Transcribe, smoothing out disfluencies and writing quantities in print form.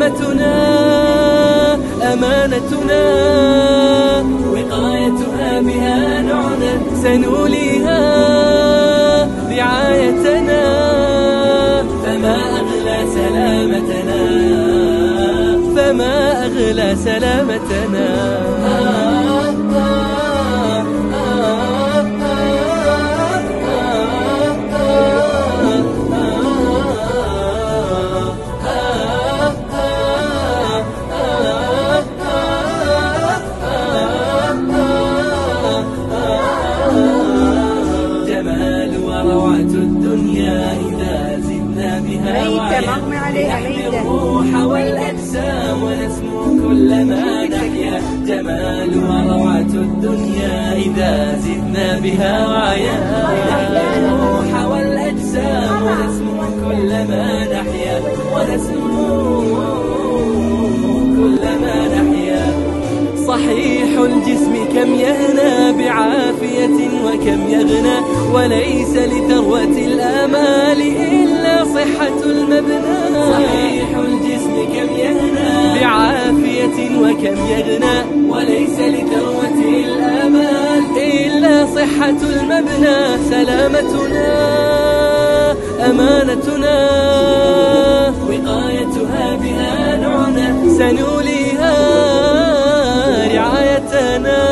سلامتنا أمانتنا، وقايتها بها نعنى سنوليها رعايتنا. فما أغلى سلامتنا، فما أغلى سلامتنا. جمال وروعة الدنيا إذا زدنا بها وعيا، نحمي الروح والأجسام ونسمو كلما نحيا. جمال وروعة الدنيا إذا زدنا بها وعيا، نحمي الروح والأجسام ونسمو كلما نحيا، ونسمو كلما نحيا. صحيح الجسم كم يهنى بعافية وكم يغنى، وليس لثروة الآمال إلا صحة المبنى. صحيح الجسم كم يهنى بعافية وكم يغنى، وليس لثروة الآمال إلا صحة المبنى. سلامتنا أمانتنا، وقايتها بها نعنى سنوليها رعايتنا.